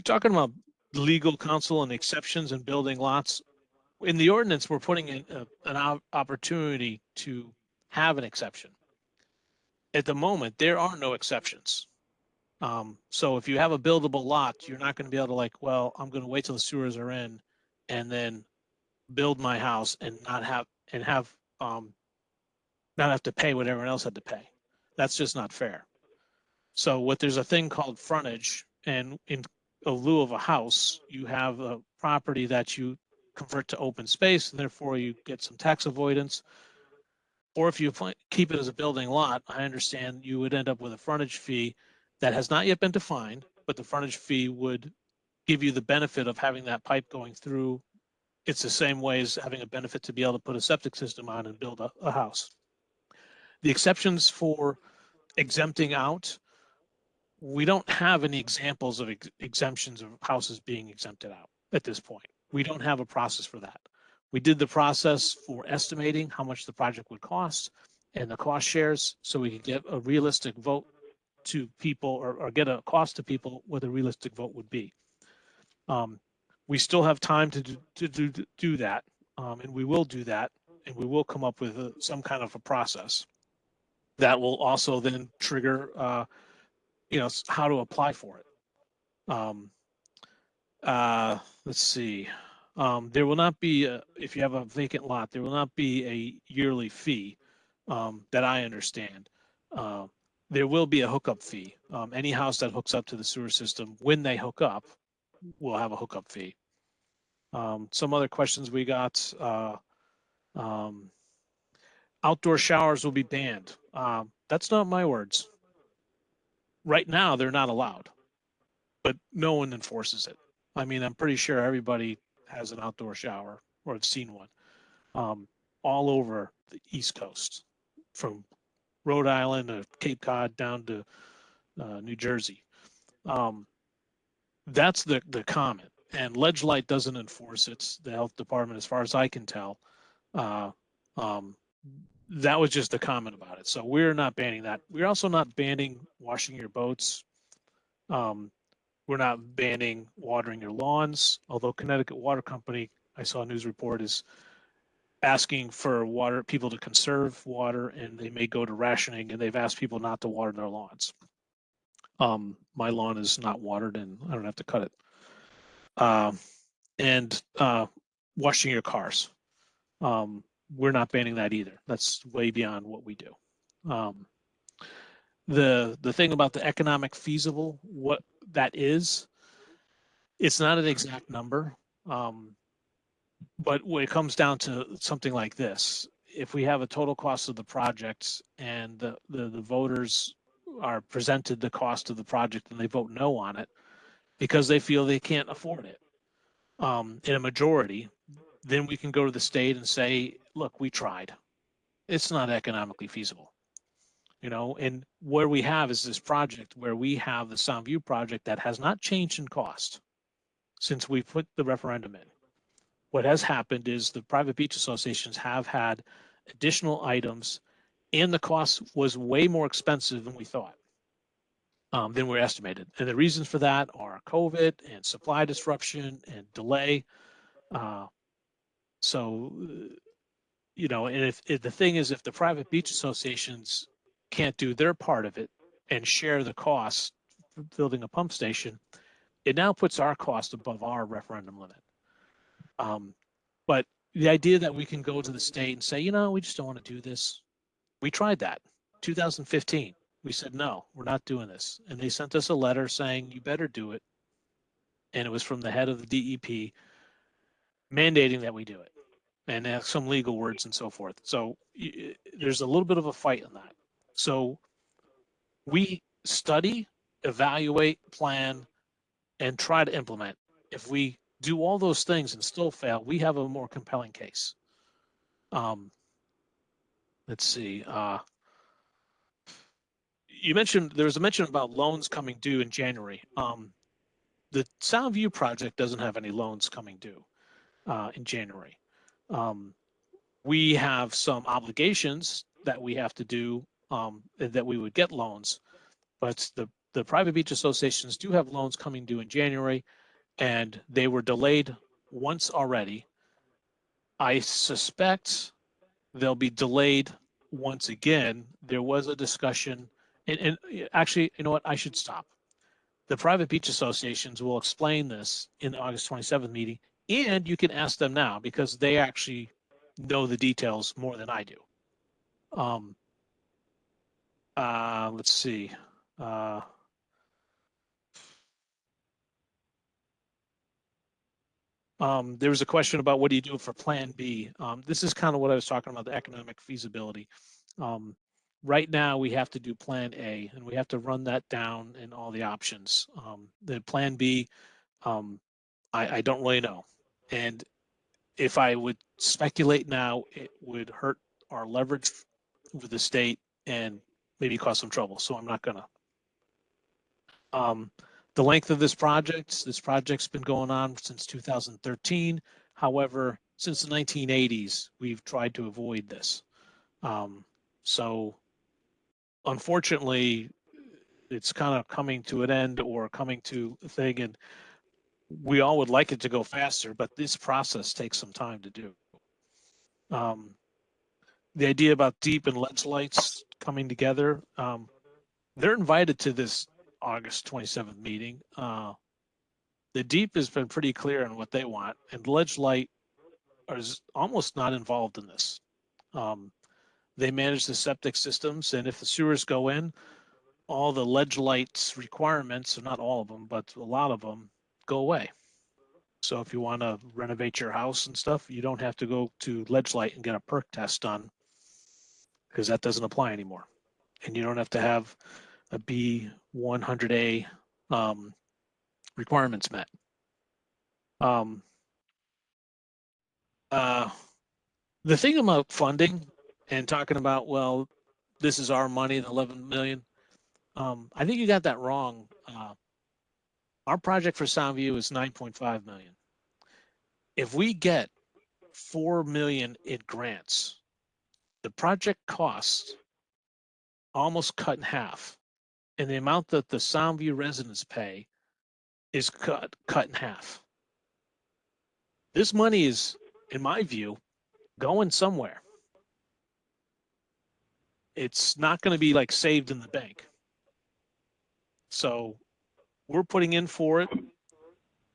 talking about legal counsel and exceptions and building lots. In the ordinance, we're putting in an opportunity to have an exception. At the moment, there are no exceptions. So if you have a buildable lot, you're not going to be able to like, well, I'm going to wait till the sewers are in and then build my house and not have to pay what everyone else had to pay. That's just not fair. So there's a thing called frontage, and in lieu of a house, you have a property that you convert to open space, and therefore you get some tax avoidance. Or if you keep it as a building lot, I understand you would end up with a frontage fee that has not yet been defined, but the frontage fee would give you the benefit of having that pipe going through. It's the same way as having a benefit to be able to put a septic system on and build a house. The exceptions for exempting out, we don't have any examples of exemptions of houses being exempted out at this point. We don't have a process for that. We did the process for estimating how much the project would cost and the cost shares, so we could get a realistic vote to people, or get a cost to people what a realistic vote would be. We still have time to do that, and we will do that, and we will come up with some kind of a process that will also then trigger how to apply for it. Let's see. There will not be, if you have a vacant lot, there will not be a yearly fee that I understand. There will be a hookup fee. Any house that hooks up to the sewer system, when they hook up, will have a hookup fee. Some other questions we got. Outdoor showers will be banned. That's not my words. right now they're not allowed, but no one enforces it. I mean, I'm pretty sure everybody has an outdoor shower or have seen one, all over the East Coast, from Rhode Island to Cape Cod down to New Jersey. That's the comment. And Ledge Light doesn't enforce it. The health department, as far as I can tell. That was just a comment about it. So we're not banning that. We're also not banning washing your boats. We're not banning watering your lawns, although Connecticut Water Company, I saw a news report, is asking for people to conserve water, and they may go to rationing, and they've asked people not to water their lawns. My lawn is not watered, and I don't have to cut it. And washing your cars. We're not banning that either. That's way beyond what we do. The thing about the economic feasible, what that is, it's not an exact number. But when it comes down to something like this, if we have a total cost of the project and the voters are presented the cost of the project and they vote no on it because they feel they can't afford it, in a majority, then we can go to the state and say, look, we tried. It's not economically feasible. And where we have is this project where we have the Soundview project that has not changed in cost since we put the referendum in. What has happened is the private beach associations have had additional items, and the cost was way more expensive than we thought, than we estimated. And the reasons for that are COVID and supply disruption and delay. And if the thing is, if the private beach associations can't do their part of it and share the cost for building a pump station, it now puts our cost above our referendum limit. But the idea that we can go to the state and say, we just don't want to do this. We tried that. 2015, we said, no, we're not doing this. And they sent us a letter saying, you better do it. And it was from the head of the DEP mandating that we do it. And have some legal words and so forth. So there's a little bit of a fight on that. So we study, evaluate, plan, and try to implement. If we do all those things and still fail, we have a more compelling case. Let's see. There was a mention about loans coming due in January. The Soundview project doesn't have any loans coming due in January. We have some obligations that we have to do, that we would get loans, but the private beach associations do have loans coming due in January, and they were delayed once already. I suspect they'll be delayed once again. There was a discussion, and actually, you know what? I should stop. The private beach associations will explain this in the August 27th meeting, and you can ask them now because they actually know the details more than I do. Let's see. There was a question about what do you do for Plan B. This is kind of what I was talking about, the economic feasibility. Right now, we have to do Plan A, and we have to run that down in all the options. The Plan B, I don't really know. And if I would speculate now, it would hurt our leverage with the state and maybe cause some trouble. So I'm not gonna. The length of this project's been going on since 2013. However, since the 1980s, we've tried to avoid this. So unfortunately, it's kind of coming to an end or coming to a thing, and we all would like it to go faster, but this process takes some time to do. The idea about deep and ledge lights coming together, they're invited to this August 27th meeting. The deep has been pretty clear on what they want, and ledge light is almost not involved in this. They manage the septic systems, and if the sewers go in, all the ledge lights requirements, or not all of them, but a lot of them, go away. So if you want to renovate your house and stuff, you don't have to go to ledge light and get a perk test done because that doesn't apply anymore. And you don't have to have a B 100A requirements met. The thing about funding and talking about, well, this is our money, the 11 million. I think you got that wrong. Our project for Soundview is 9.5 million. If we get 4 million in grants, the project costs almost cut in half, and the amount that the Soundview residents pay is cut in half. This money is, in my view, going somewhere. It's not going to be like saved in the bank. So we're putting in for it.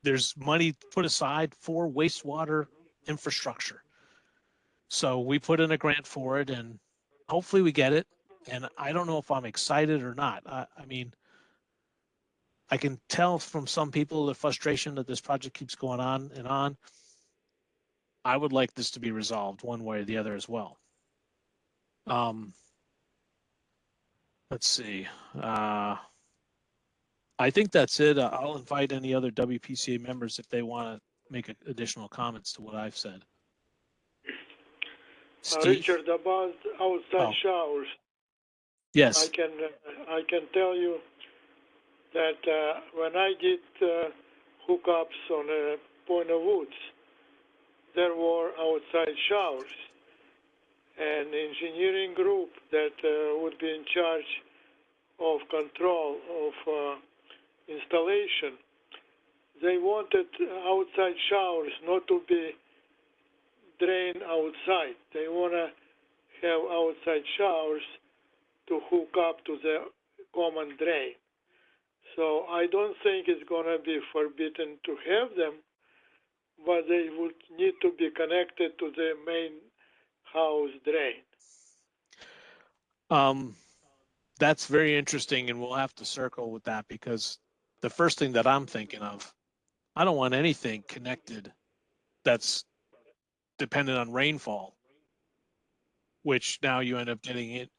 There's money put aside for wastewater infrastructure. So we put in a grant for it, and hopefully we get it. And I don't know if I'm excited or not. I mean, I can tell from some people the frustration that this project keeps going on and on. I would like this to be resolved one way or the other as well. Let's see. I think that's it. I'll invite any other WPCA members if they want to make additional comments to what I've said. Steve? Richard, about outside showers. Yes. I can tell you that when I did hookups on Point of Woods, there were outside showers. An engineering group that would be in charge of control of installation, they wanted outside showers not to be drained outside. They want to have outside showers to hook up to the common drain. So I don't think it's going to be forbidden to have them, but they would need to be connected to the main house drain. That's very interesting, and we'll have to circle with that, because the first thing that I'm thinking of, I don't want anything connected that's dependent on rainfall, which now you end up getting it.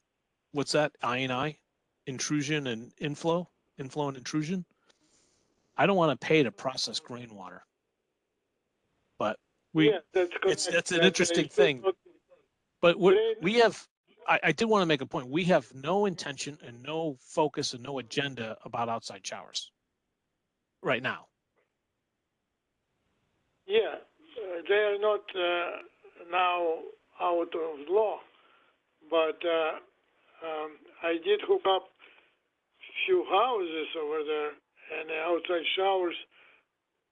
What's that? I&I? Intrusion and inflow and intrusion. I don't want to pay to process rainwater. But that's an interesting thing. But we have, I did want to make a point. We have no intention and no focus and no agenda about outside showers right now. Yeah, they are not now out of law, but I did hook up few houses over there, and the outside showers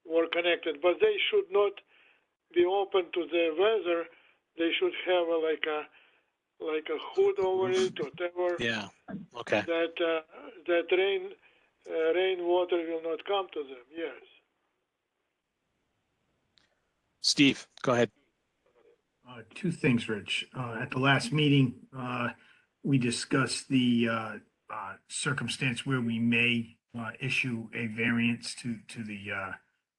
were connected, but they should not be open to the weather. They should have like a hood over it, whatever. Yeah. Okay. That rainwater will not come to them. Yes. Steve, go ahead. Two things, Rich. At the last meeting, we discussed the circumstance where we may issue a variance to the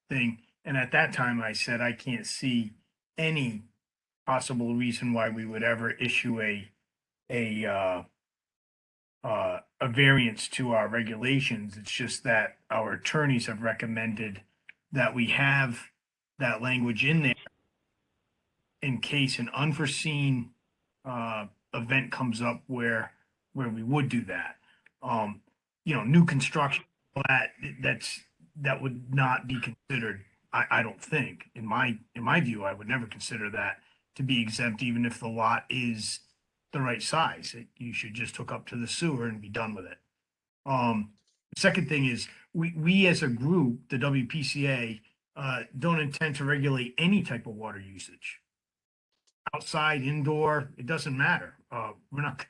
thing. And at that time, I said I can't see any possible reason why we would ever issue a variance to our regulations. It's just that our attorneys have recommended that we have that language in there in case an unforeseen event comes up where we would do that. New construction, that would not be considered. I don't think, in my view, I would never consider that to be exempt, even if the lot is the right size. You should just hook up to the sewer and be done with it. The second thing is we as a group, the WPCA, don't intend to regulate any type of water usage. Outside, indoor, it doesn't matter. We're not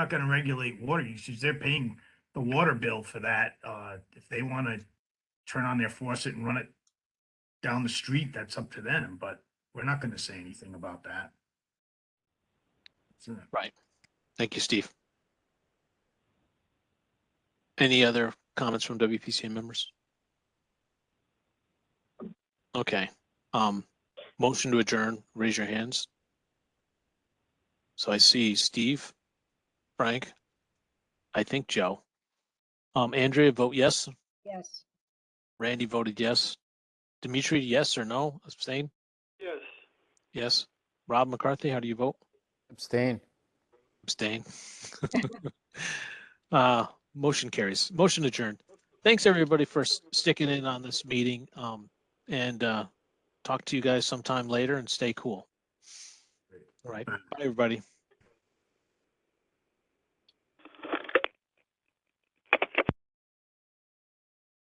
going to regulate water usage. They're paying the water bill for that. If they want to turn on their faucet and run it down the street, that's up to them. But we're not going to say anything about that. Right. Thank you, Steve. Any other comments from WPCA members? Okay. Motion to adjourn. Raise your hands. So I see Steve, Frank, I think Joe. Andrea, vote yes. Yes. Randy voted yes. Dimitri, yes or no? Abstain? Yes. Yes. Rob McCarthy, how do you vote? Abstain. Abstain. Motion carries. Motion adjourned. Thanks everybody for sticking in on this meeting. And talk to you guys sometime later and stay cool. All right. Bye, everybody.